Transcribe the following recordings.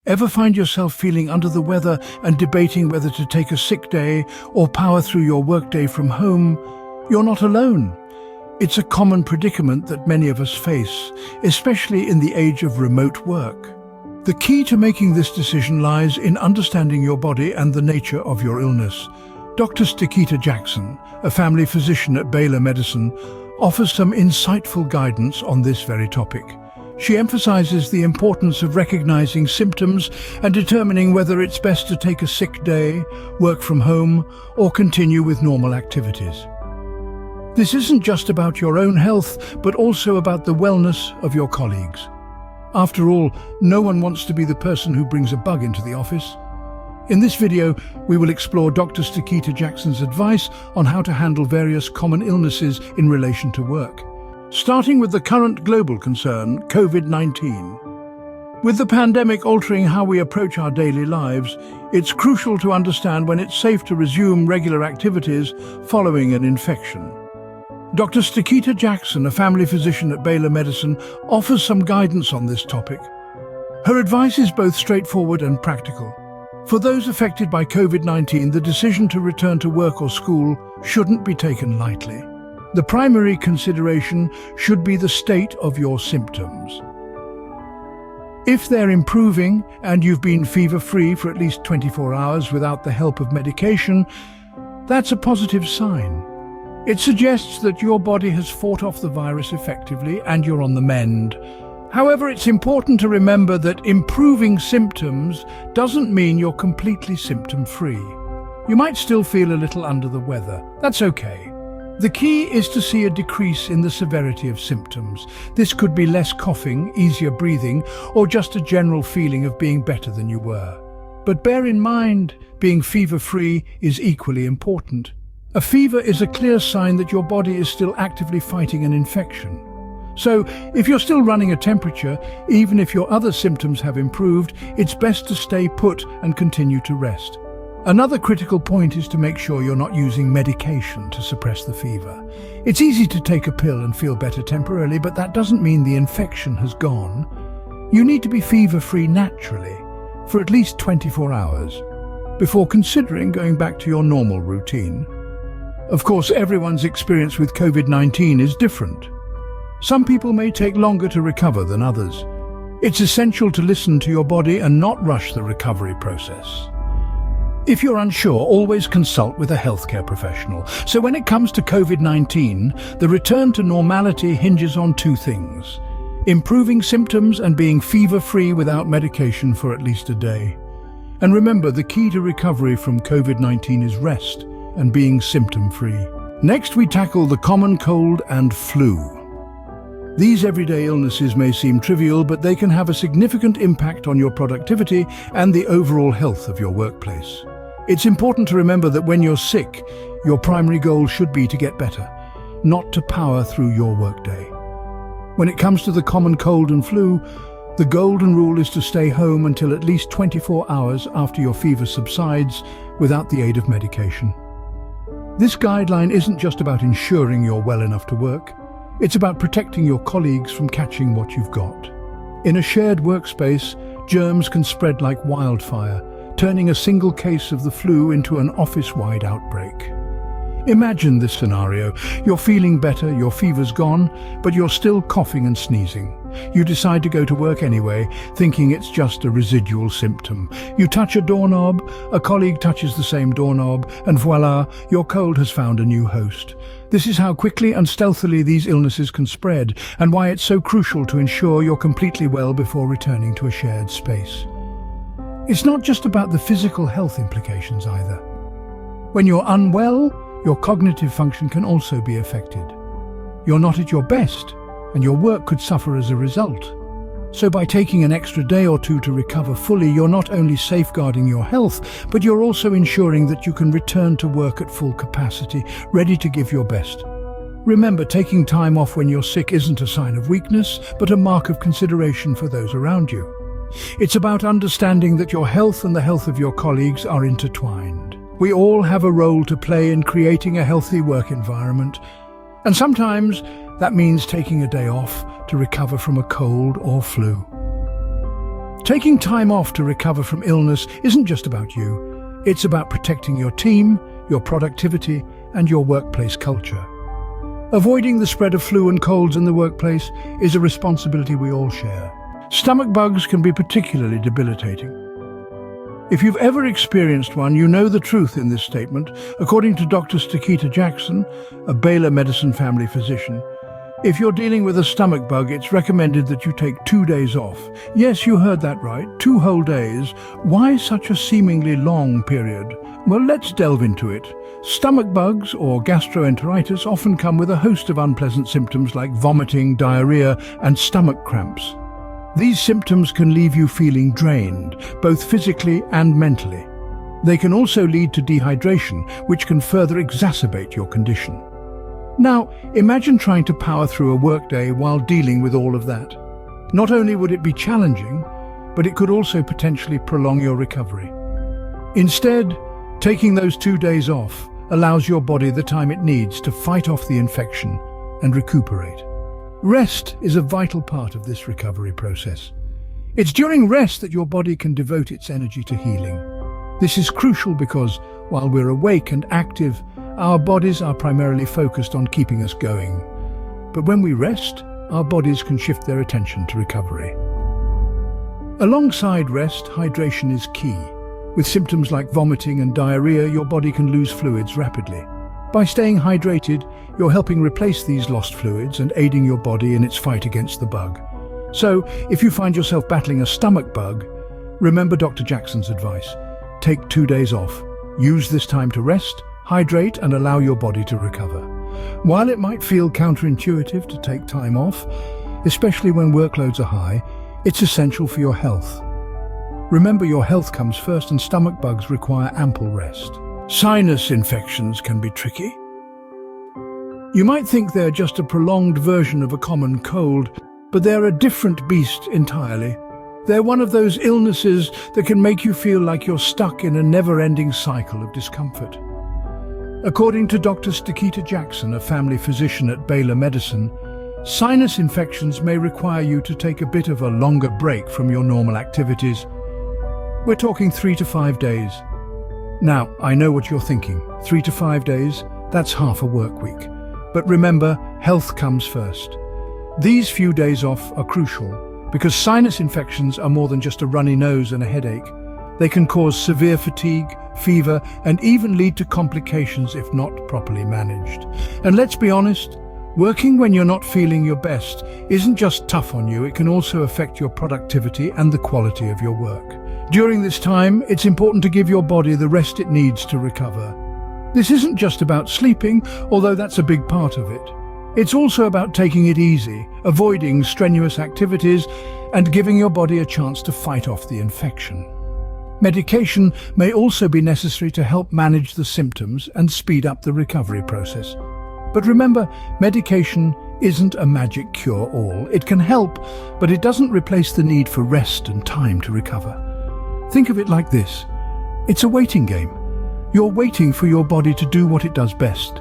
Ever find yourself feeling under the weather and debating whether to take a sick day or power through your workday from home? You're not alone. It's a common predicament that many of us face, especially in the age of remote work. The key to making this decision lies in understanding your body and the nature of your illness. Dr. Stikita Jackson, a family physician at Telemedicine, offers some insightful guidance on this very topic. She emphasizes the importance of recognizing symptoms and determining whether it's best to take a sick day, work from home, or continue with normal activities. This isn't just about your own health, but also about the wellness of your colleagues. After all, no one wants to be the person who brings a bug into the office. In this video, we will explore Dr. Stikita Jackson's advice on how to handle various common illnesses in relation to work. Starting with the current global concern, COVID-19. With the pandemic altering how we approach our daily lives, it's crucial to understand when it's safe to resume regular activities following an infection. Dr. Stikita Jackson, a family physician at Telemedicine, offers some guidance on this topic. Her advice is both straightforward and practical. For those affected by COVID-19, the decision to return to work or school shouldn't be taken lightly. The primary consideration should be the state of your symptoms. If they're improving and you've been fever-free for at least 24 hours without the help of medication, that's a positive sign. It suggests that your body has fought off the virus effectively and you're on the mend. However, it's important to remember that improving symptoms doesn't mean you're completely symptom-free. You might still feel a little under the weather. That's okay. The key is to see a decrease in the severity of symptoms. This could be less coughing, easier breathing, or just a general feeling of being better than you were. But bear in mind, being fever-free is equally important. A fever is a clear sign that your body is still actively fighting an infection. So, if you're still running a temperature, even if your other symptoms have improved, it's best to stay put and continue to rest. Another critical point is to make sure you're not using medication to suppress the fever. It's easy to take a pill and feel better temporarily, but that doesn't mean the infection has gone. You need to be fever-free naturally for at least 24 hours before considering going back to your normal routine. Of course, everyone's experience with COVID-19 is different. Some people may take longer to recover than others. It's essential to listen to your body and not rush the recovery process. If you're unsure, always consult with a healthcare professional. So when it comes to COVID-19, the return to normality hinges on two things: improving symptoms and being fever-free without medication for at least a day. And remember, the key to recovery from COVID-19 is rest and being symptom-free. Next, we tackle the common cold and flu. These everyday illnesses may seem trivial, but they can have a significant impact on your productivity and the overall health of your workplace. It's important to remember that when you're sick, your primary goal should be to get better, not to power through your workday. When it comes to the common cold and flu, the golden rule is to stay home until at least 24 hours after your fever subsides without the aid of medication. This guideline isn't just about ensuring you're well enough to work. It's about protecting your colleagues from catching what you've got. In a shared workspace, germs can spread like wildfire, turning a single case of the flu into an office-wide outbreak. Imagine this scenario. You're feeling better, your fever's gone, but you're still coughing and sneezing. You decide to go to work anyway, thinking it's just a residual symptom. You touch a doorknob, a colleague touches the same doorknob, and voila, your cold has found a new host. This is how quickly and stealthily these illnesses can spread, and why it's so crucial to ensure you're completely well before returning to a shared space. It's not just about the physical health implications either. When you're unwell, your cognitive function can also be affected. You're not at your best, and your work could suffer as a result. So by taking an extra day or two to recover fully, you're not only safeguarding your health, but you're also ensuring that you can return to work at full capacity, ready to give your best. Remember, taking time off when you're sick isn't a sign of weakness, but a mark of consideration for those around you. It's about understanding that your health and the health of your colleagues are intertwined. We all have a role to play in creating a healthy work environment, and sometimes that means taking a day off to recover from a cold or flu. Taking time off to recover from illness isn't just about you. It's about protecting your team, your productivity, and your workplace culture. Avoiding the spread of flu and colds in the workplace is a responsibility we all share. Stomach bugs can be particularly debilitating. If you've ever experienced one, you know the truth in this statement. According to Dr. Telecommuting Jackson, a Telemedicine family physician, if you're dealing with a stomach bug, it's recommended that you take 2 days off. Yes, you heard that right, 2 whole days. Why such a seemingly long period? Well, let's delve into it. Stomach bugs, or gastroenteritis, often come with a host of unpleasant symptoms like vomiting, diarrhea, and stomach cramps. These symptoms can leave you feeling drained, both physically and mentally. They can also lead to dehydration, which can further exacerbate your condition. Now, imagine trying to power through a workday while dealing with all of that. Not only would it be challenging, but it could also potentially prolong your recovery. Instead, taking those 2 days off allows your body the time it needs to fight off the infection and recuperate. Rest is a vital part of this recovery process. It's during rest that your body can devote its energy to healing. This is crucial because, while we're awake and active, our bodies are primarily focused on keeping us going. But when we rest, our bodies can shift their attention to recovery. Alongside rest, hydration is key. With symptoms like vomiting and diarrhea, your body can lose fluids rapidly. By staying hydrated, you're helping replace these lost fluids and aiding your body in its fight against the bug. So, if you find yourself battling a stomach bug, remember Dr. Jackson's advice. Take 2 days off. Use this time to rest, hydrate, and allow your body to recover. While it might feel counterintuitive to take time off, especially when workloads are high, it's essential for your health. Remember, your health comes first, and stomach bugs require ample rest. Sinus infections can be tricky. You might think they're just a prolonged version of a common cold, but they're a different beast entirely. They're one of those illnesses that can make you feel like you're stuck in a never-ending cycle of discomfort. According to Dr. Telecommuting Jackson, a family physician at Telemedicine, sinus infections may require you to take a bit of a longer break from your normal activities. We're talking 3 to 5 days. Now, I know what you're thinking. 3 to 5 days, that's half a work week. But remember, health comes first. These few days off are crucial because sinus infections are more than just a runny nose and a headache. They can cause severe fatigue, fever, and even lead to complications if not properly managed. And let's be honest, working when you're not feeling your best isn't just tough on you, it can also affect your productivity and the quality of your work. During this time, it's important to give your body the rest it needs to recover. This isn't just about sleeping, although that's a big part of it. It's also about taking it easy, avoiding strenuous activities, and giving your body a chance to fight off the infection. Medication may also be necessary to help manage the symptoms and speed up the recovery process. But remember, medication isn't a magic cure-all. It can help, but it doesn't replace the need for rest and time to recover. Think of it like this. It's a waiting game. You're waiting for your body to do what it does best,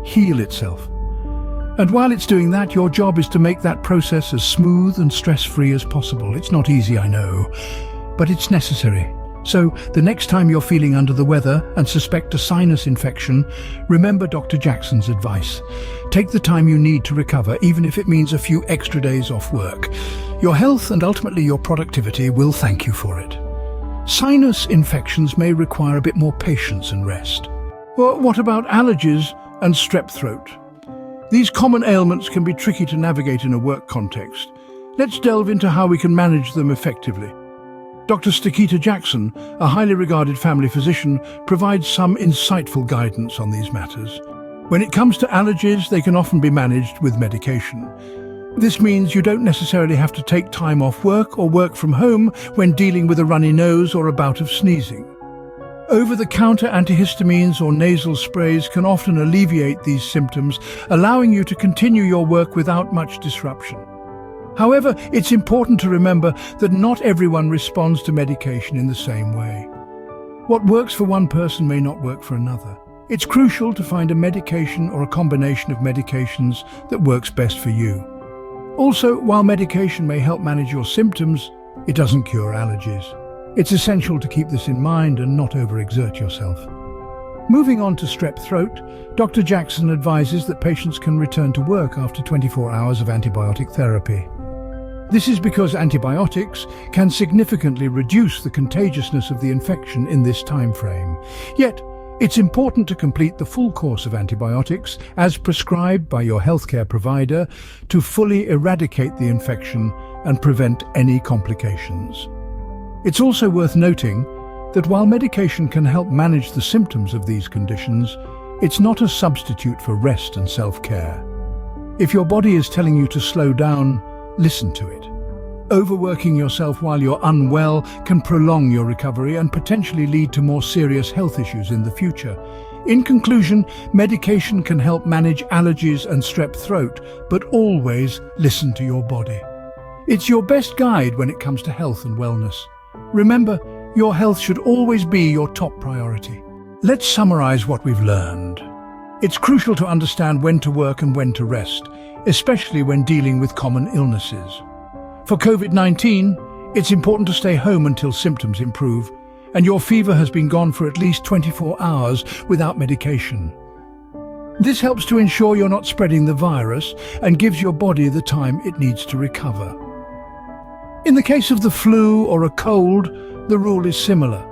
heal itself. And while it's doing that, your job is to make that process as smooth and stress-free as possible. It's not easy, I know, but it's necessary. So, the next time you're feeling under the weather and suspect a sinus infection, remember Dr. Jackson's advice. Take the time you need to recover, even if it means a few extra days off work. Your health and ultimately your productivity will thank you for it. Sinus infections may require a bit more patience and rest. Well, what about allergies and strep throat? These common ailments can be tricky to navigate in a work context. Let's delve into how we can manage them effectively. Dr. Telecommuting Jackson, a highly regarded family physician, provides some insightful guidance on these matters. When it comes to allergies, they can often be managed with medication. This means you don't necessarily have to take time off work or work from home when dealing with a runny nose or a bout of sneezing. Over-the-counter antihistamines or nasal sprays can often alleviate these symptoms, allowing you to continue your work without much disruption. However, it's important to remember that not everyone responds to medication in the same way. What works for one person may not work for another. It's crucial to find a medication or a combination of medications that works best for you. Also, while medication may help manage your symptoms, It doesn't cure allergies. It's essential to keep this in mind and not overexert yourself. Moving on to strep throat, Dr. Jackson advises that patients can return to work after 24 hours of antibiotic therapy. This is because antibiotics can significantly reduce the contagiousness of the infection in this time frame. Yet, it's important to complete the full course of antibiotics as prescribed by your healthcare provider to fully eradicate the infection and prevent any complications. It's also worth noting that while medication can help manage the symptoms of these conditions, it's not a substitute for rest and self-care. If your body is telling you to slow down, listen to it. Overworking yourself while you're unwell can prolong your recovery and potentially lead to more serious health issues in the future. In conclusion, medication can help manage allergies and strep throat, but always listen to your body. It's your best guide when it comes to health and wellness. Remember, your health should always be your top priority. Let's summarize what we've learned. It's crucial to understand when to work and when to rest, especially when dealing with common illnesses. For COVID-19, it's important to stay home until symptoms improve, and your fever has been gone for at least 24 hours without medication. This helps to ensure you're not spreading the virus and gives your body the time it needs to recover. In the case of the flu or a cold, the rule is similar.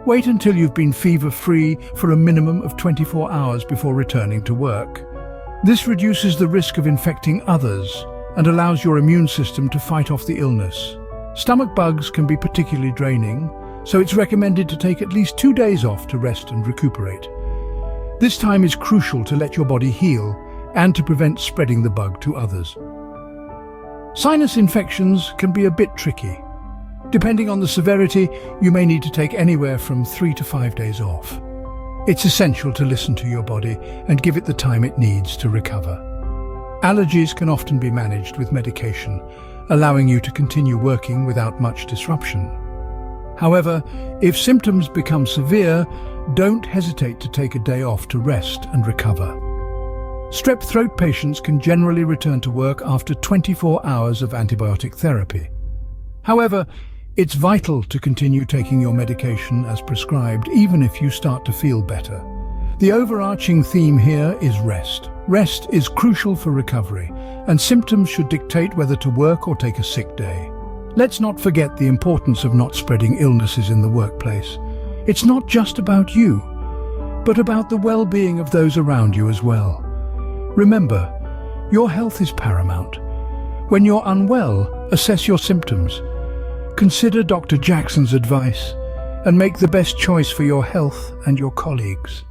Wait until you've been fever-free for a minimum of 24 hours before returning to work. This reduces the risk of infecting others and allows your immune system to fight off the illness. Stomach bugs can be particularly draining, so it's recommended to take at least 2 days off to rest and recuperate. This time is crucial to let your body heal and to prevent spreading the bug to others. Sinus infections can be a bit tricky. Depending on the severity, you may need to take anywhere from 3 to 5 days off. It's essential to listen to your body and give it the time it needs to recover. Allergies can often be managed with medication, allowing you to continue working without much disruption. However, if symptoms become severe, don't hesitate to take a day off to rest and recover. Strep throat patients can generally return to work after 24 hours of antibiotic therapy. However, it's vital to continue taking your medication as prescribed, even if you start to feel better. The overarching theme here is rest. Rest is crucial for recovery, and symptoms should dictate whether to work or take a sick day. Let's not forget the importance of not spreading illnesses in the workplace. It's not just about you, but about the well-being of those around you as well. Remember, your health is paramount. When you're unwell, assess your symptoms. Consider Dr. Jackson's advice and make the best choice for your health and your colleagues.